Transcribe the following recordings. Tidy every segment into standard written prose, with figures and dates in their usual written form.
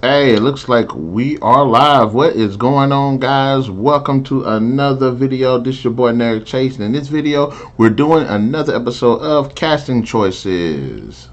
Hey, it looks like we are live. What is going on, guys? Welcome to another video. This is your boy Narik Chase, and in this video, we're doing another episode of Casting Choices.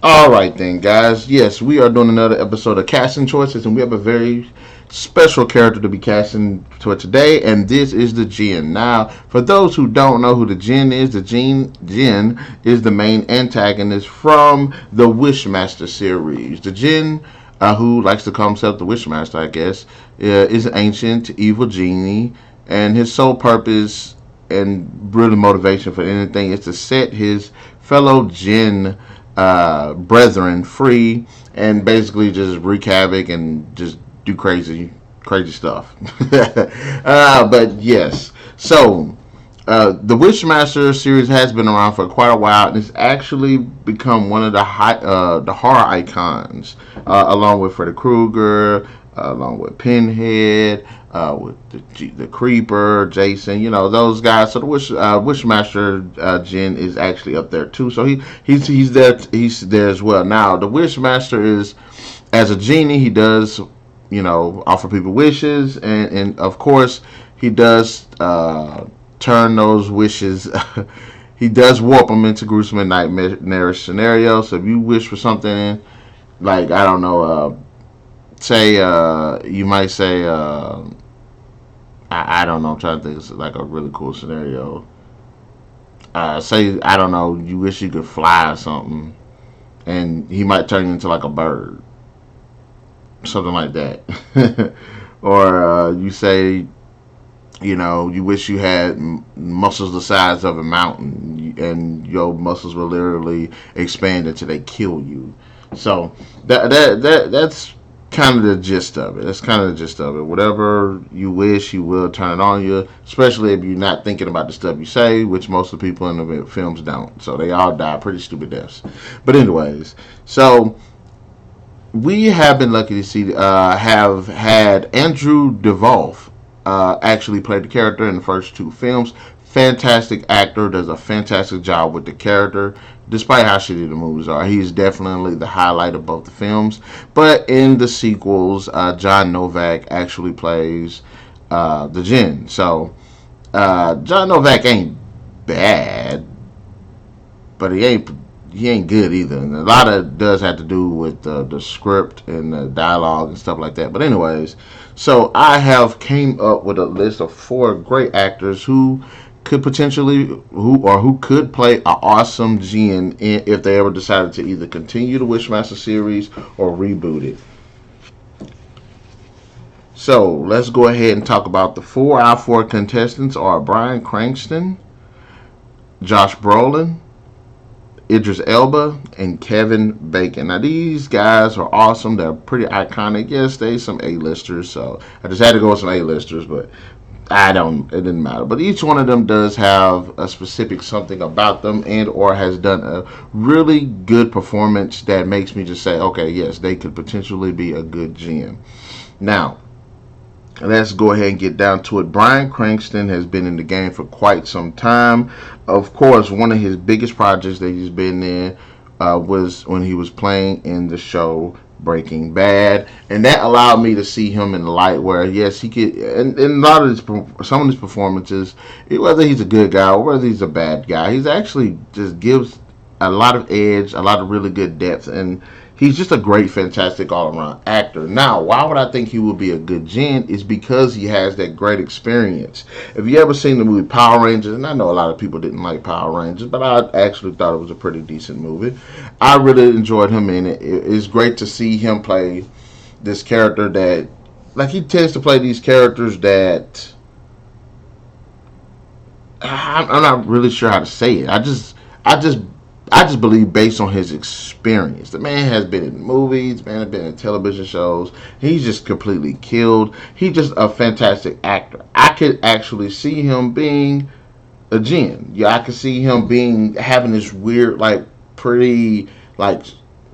All right, then, guys. Yes, we are doing another episode of Casting Choices, and we have a very special character to be casting for today, and this is the Djinn. Now, for those who don't know who the Djinn is, Djinn is the main antagonist from the Wishmaster series. The Djinn, who likes to call himself the Wishmaster, I guess, is an ancient evil genie, and his sole purpose and really motivation for anything is to set his fellow Djinn brethren free and basically just wreak havoc and just do crazy stuff. But yes, so the Wishmaster series has been around for quite a while, and it's actually become one of the horror icons, along with Freddy Krueger, along with Pinhead, with the Creeper, Jason. You know those guys. So the Wishmaster Djinn is actually up there too. So he's there as well. Now the Wishmaster is, as a genie, he does offer people wishes, and of course he does turn those wishes. He does warp them into gruesome and nightmarish scenarios. So if you wish for something, like, I don't know, say you might say, I don't know, I'm trying to think of like a really cool scenario. Say, I don't know, you wish you could fly or something, and he might turn you into like a bird, something like that. Or you say, you wish you had muscles the size of a mountain, and your muscles will literally expand until they kill you. So that's kind of the gist of it. That's kind of the gist of it. Whatever you wish, you will turn it on you. Especially if you're not thinking about the stuff you say, which most of the people in the films don't. So they all die pretty stupid deaths. But anyways, so we have been lucky to see have had Andrew Divoff actually played the character in the first two films. Fantastic actor, does a fantastic job with the character, despite how shitty the movies are. He's definitely the highlight of both the films. But in the sequels, John Novak actually plays the Djinn. So John Novak ain't bad, but he ain't good either. And a lot of it does have to do with the script and the dialogue and stuff like that. But anyways, so I have came up with a list of 4 great actors who could potentially who could play an awesome Djinn if they ever decided to either continue the Wishmaster series or reboot it. So let's go ahead and talk about the 4. Our 4 contestants are Bryan Cranston, Josh Brolin, Idris Elba, and Kevin Bacon. Now these guys are awesome. They're pretty iconic. Yes, they some A-listers, so I just had to go with some A-listers, but it didn't matter. But each one of them does have a specific something about them, and or has done a really good performance that makes me just say, okay, yes, they could potentially be a good Djinn. Now, let's go ahead and get down to it. Bryan Cranston has been in the game for quite some time. Of course, one of his biggest projects that he's been in was when he was playing in the show Breaking Bad, and that allowed me to see him in the light where, yes, he could. And a lot of some of his performances, whether he's a good guy or whether he's a bad guy, he's actually just gives a lot of edge, a lot of really good depth, and he's just a great, fantastic all-around actor. Now, why would I think he would be a good Djinn? Is because he has that great experience. If you ever seen the movie Power Rangers, and I know a lot of people didn't like Power Rangers, but I actually thought it was a pretty decent movie. I really enjoyed him in it. It's great to see him play this character that, like, he tends to play these characters that I'm not really sure how to say it. I just believe, based on his experience. The man has been in movies, man has been in television shows. He's just completely killed. He's just a fantastic actor. I could actually see him being a Djinn. Yeah, I could see him having this weird, like, pretty, like,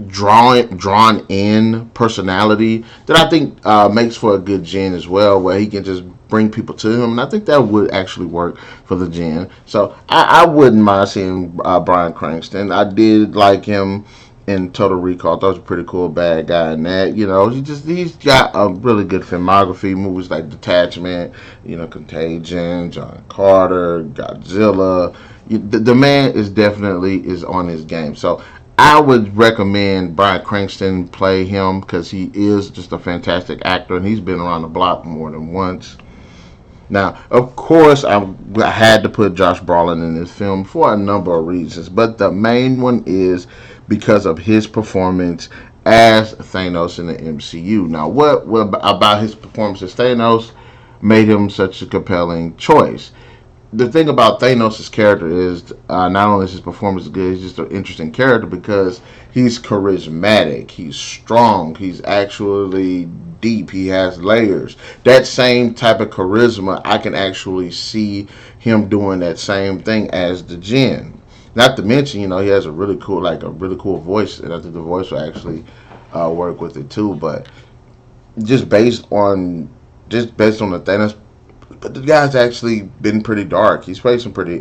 drawn in personality that I think makes for a good Djinn as well, where he can just bring people to him, and I think that would actually work for the Djinn. So I wouldn't mind seeing Bryan Cranston. I did like him in Total Recall. I thought he was a pretty cool bad guy in that. He's got a really good filmography. Movies like Detachment, Contagion, John Carter, Godzilla. The man is definitely is on his game. So I would recommend Bryan Cranston play him because he is just a fantastic actor and he's been around the block more than once. Now, of course, I had to put Josh Brolin in this film for a number of reasons, but the main one is because of his performance as Thanos in the MCU. Now, what about his performance as Thanos made him such a compelling choice? The thing about Thanos' character is not only is his performance good, he's just an interesting character because he's charismatic, he's strong, he's actually deep, he has layers. That same type of charisma, I can actually see him doing that same thing as the Djinn. Not to mention, he has a really cool voice, and I think the voice will actually work with it too. But just based on the Thanos, but the guy's actually been pretty dark. He's played some pretty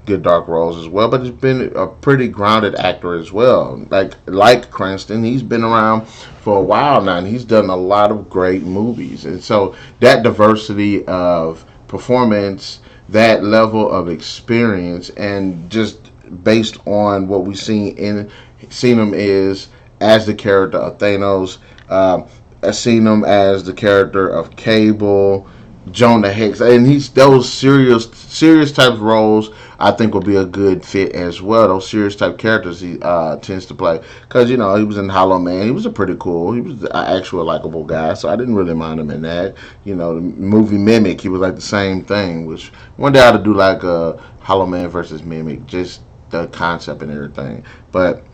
good dark roles as well, but he's been a pretty grounded actor as well. Like Cranston, he's been around for a while now, and he's done a lot of great movies. And so that diversity of performance, that level of experience, and just based on what we've seen him is as the character of Thanos. I've seen him as the character of Cable, Jonah Hex, and he's those serious type of roles. I think will be a good fit as well. Those serious type characters he tends to play because he was in Hollow Man. He was he was an actual likable guy, so I didn't really mind him in that. The movie Mimic, he was like the same thing. Which one day I ought to do like a Hollow Man versus Mimic, just the concept and everything. But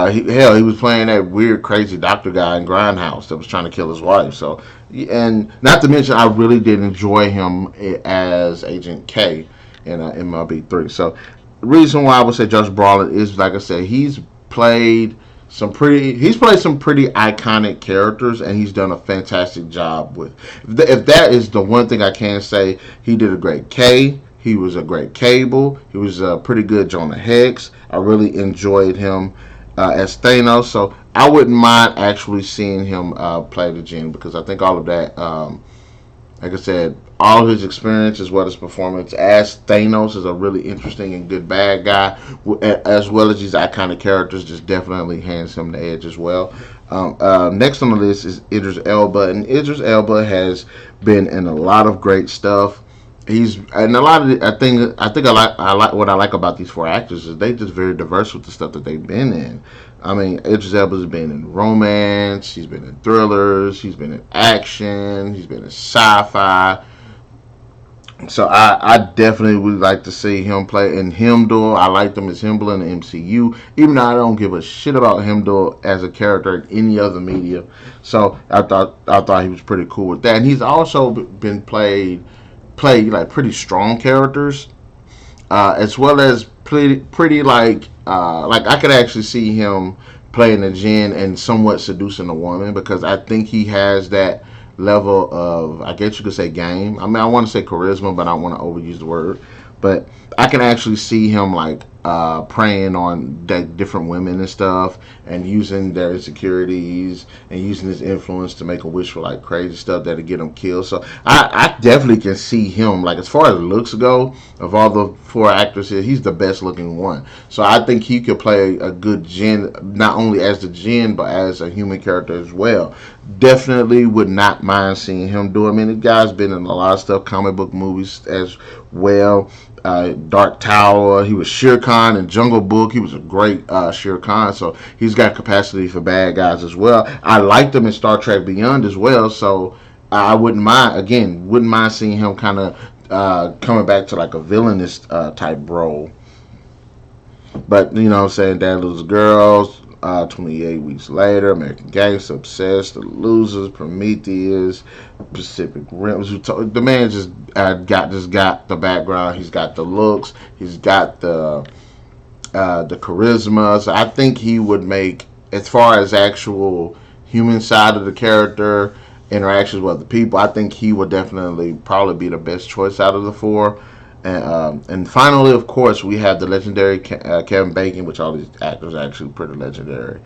he was playing that weird, crazy doctor guy in Grindhouse that was trying to kill his wife. So, and not to mention, I really did enjoy him as Agent K in MLB3. So, the reason why I would say Josh Brolin is, like I said, he's played some pretty iconic characters, and he's done a fantastic job with. If that is the one thing I can say, he did a great K. He was a great Cable. He was a pretty good Jonah Hex. I really enjoyed him as Thanos, so I wouldn't mind actually seeing him play the Djinn because I think all of that, like I said, all of his experience as well as performance as Thanos is a really interesting and good bad guy, as well as these iconic characters, just definitely hands him the edge as well. Next on the list is Idris Elba, and Idris Elba has been in a lot of great stuff. He's and a lot of I like what I like about these four actors is they just very diverse with the stuff that they've been in. I mean, Idris Elba's been in romance, he's been in thrillers, he's been in action, he's been in sci-fi. So I definitely would like to see him play in Heimdall. I liked him as Heimdall in the MCU, even though I don't give a shit about Heimdall as a character in any other media. So I thought he was pretty cool with that, and he's also been play like pretty strong characters, as well as pretty like I could actually see him playing a Djinn and somewhat seducing a woman because I think he has that level of, I guess you could say, game. I mean, I want to say charisma, but I don't want to overuse the word. But I can actually see him like preying on different women and stuff, and using their insecurities and using his influence to make a wish for like crazy stuff that'll get him killed. So I definitely can see him, like, as far as looks go, of all the four actors here, he's the best looking one. So I think he could play a good Djinn, not only as the Djinn but as a human character as well. Definitely would not mind seeing him do it. I mean, the guy's been in a lot of stuff, comic book movies as well. Dark Tower. He was Shere Khan in Jungle Book. He was a great Shere Khan, so he's got capacity for bad guys as well. I liked him in Star Trek Beyond as well, so I wouldn't mind seeing him kind of coming back to like a villainous type role. But you know what I'm saying, Dad Loses Girls, 28 Weeks Later, American Gangster, Obsessed, The Losers, Prometheus, Pacific Rim. The man just got the background. He's got the looks. He's got the charisma. So I think he would make as far as actual human side of the character, interactions with other people, I think he would definitely probably be the best choice out of the four. And finally, of course, we have the legendary Kevin Bacon, which all these actors are actually pretty legendary.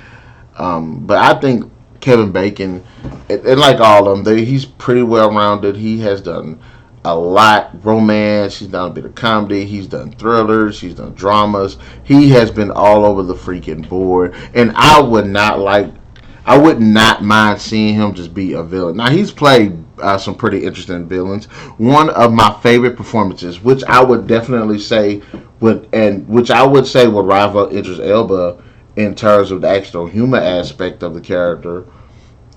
But I think Kevin Bacon, and like all of them, he's pretty well rounded. He has done a lot romance. He's done a bit of comedy. He's done thrillers. He's done dramas. He has been all over the freaking board. And I would not mind seeing him just be a villain. Now he's played some pretty interesting villains. One of my favorite performances, which I would definitely say would rival Idris Elba in terms of the actual human aspect of the character,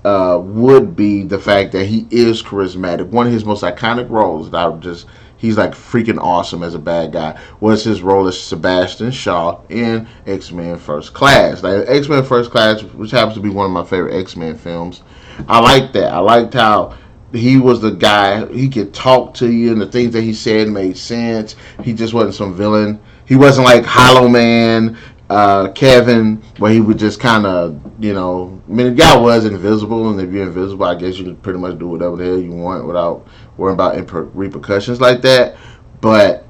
would be the fact that he is charismatic. One of his most iconic roles that I would just he's like freaking awesome as a bad guy was his role as Sebastian Shaw in X-Men First Class. Like X-Men First Class, which happens to be one of my favorite X-Men films. I liked that. I liked how he was the guy. He could talk to you, and the things that he said made sense. He just wasn't some villain. He wasn't like Hollow Man, Kevin, where he would just kind of, I mean, the guy was invisible, and if you're invisible, I guess you can pretty much do whatever the hell you want without worrying about repercussions like that. But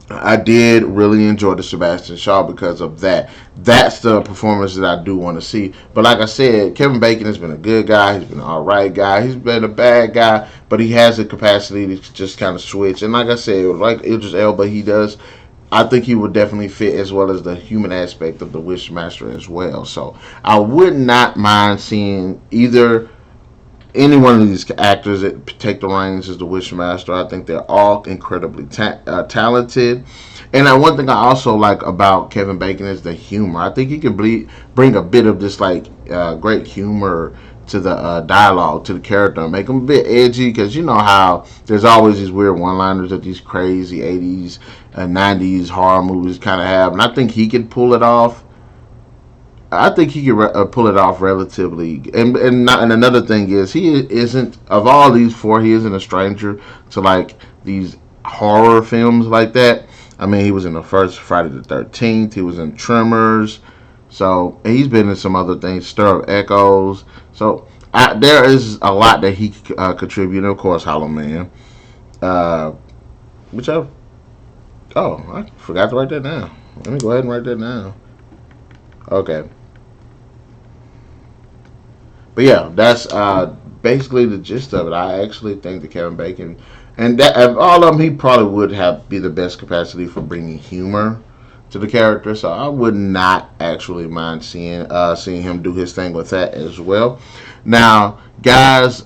I did really enjoy the Sebastian Shaw because of that. That's the performance that I do want to see. But like I said, Kevin Bacon has been a good guy. He's been an alright guy. He's been a bad guy, but he has the capacity to just kind of switch. And like I said, like Idris Elba, he does. I think he would definitely fit as well as the human aspect of the Wishmaster as well. So I would not mind seeing either any one of these actors that take the reins as the Wishmaster. I think they're all incredibly talented. And one thing I also like about Kevin Bacon is the humor. I think he can bring a bit of this like great humor to the dialogue, to the character, and make them a bit edgy, because you know how there's always these weird one-liners that these crazy 80s and 90s horror movies kind of have, and I think he can pull it off. I think he can pull it off relatively. And another thing is, he isn't, of all these four, he isn't a stranger to like these horror films like that. I mean, he was in the first Friday the 13th. He was in Tremors. So he's been in some other things, Stir of Echoes. So there is a lot that he contributed. Of course, Hollow Man. Uh, which I forgot to write that down. Let me go ahead and write that down. Okay. But yeah, that's basically the gist of it. I actually think that Kevin Bacon, and that of all of them, he probably would have be the best capacity for bringing humor to the character. So I would not actually mind seeing him do his thing with that as well. Now, guys,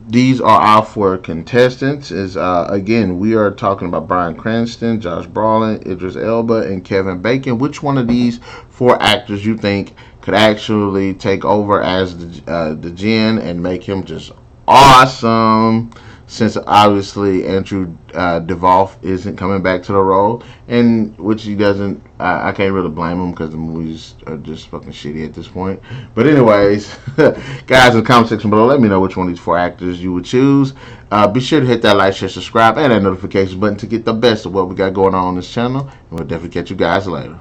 these are our four contestants. Is again, we are talking about Bryan Cranston, Josh Brolin, Idris Elba, and Kevin Bacon. Which one of these four actors you think could actually take over as the Djinn and make him just awesome? Since obviously Andrew Divoff isn't coming back to the role, and which he doesn't, I can't really blame him because the movies are just fucking shitty at this point. But anyways, guys, in the comment section below, let me know which one of these four actors you would choose. Be sure to hit that like, share, subscribe, and that notification button to get the best of what we got going on this channel. And we'll definitely catch you guys later.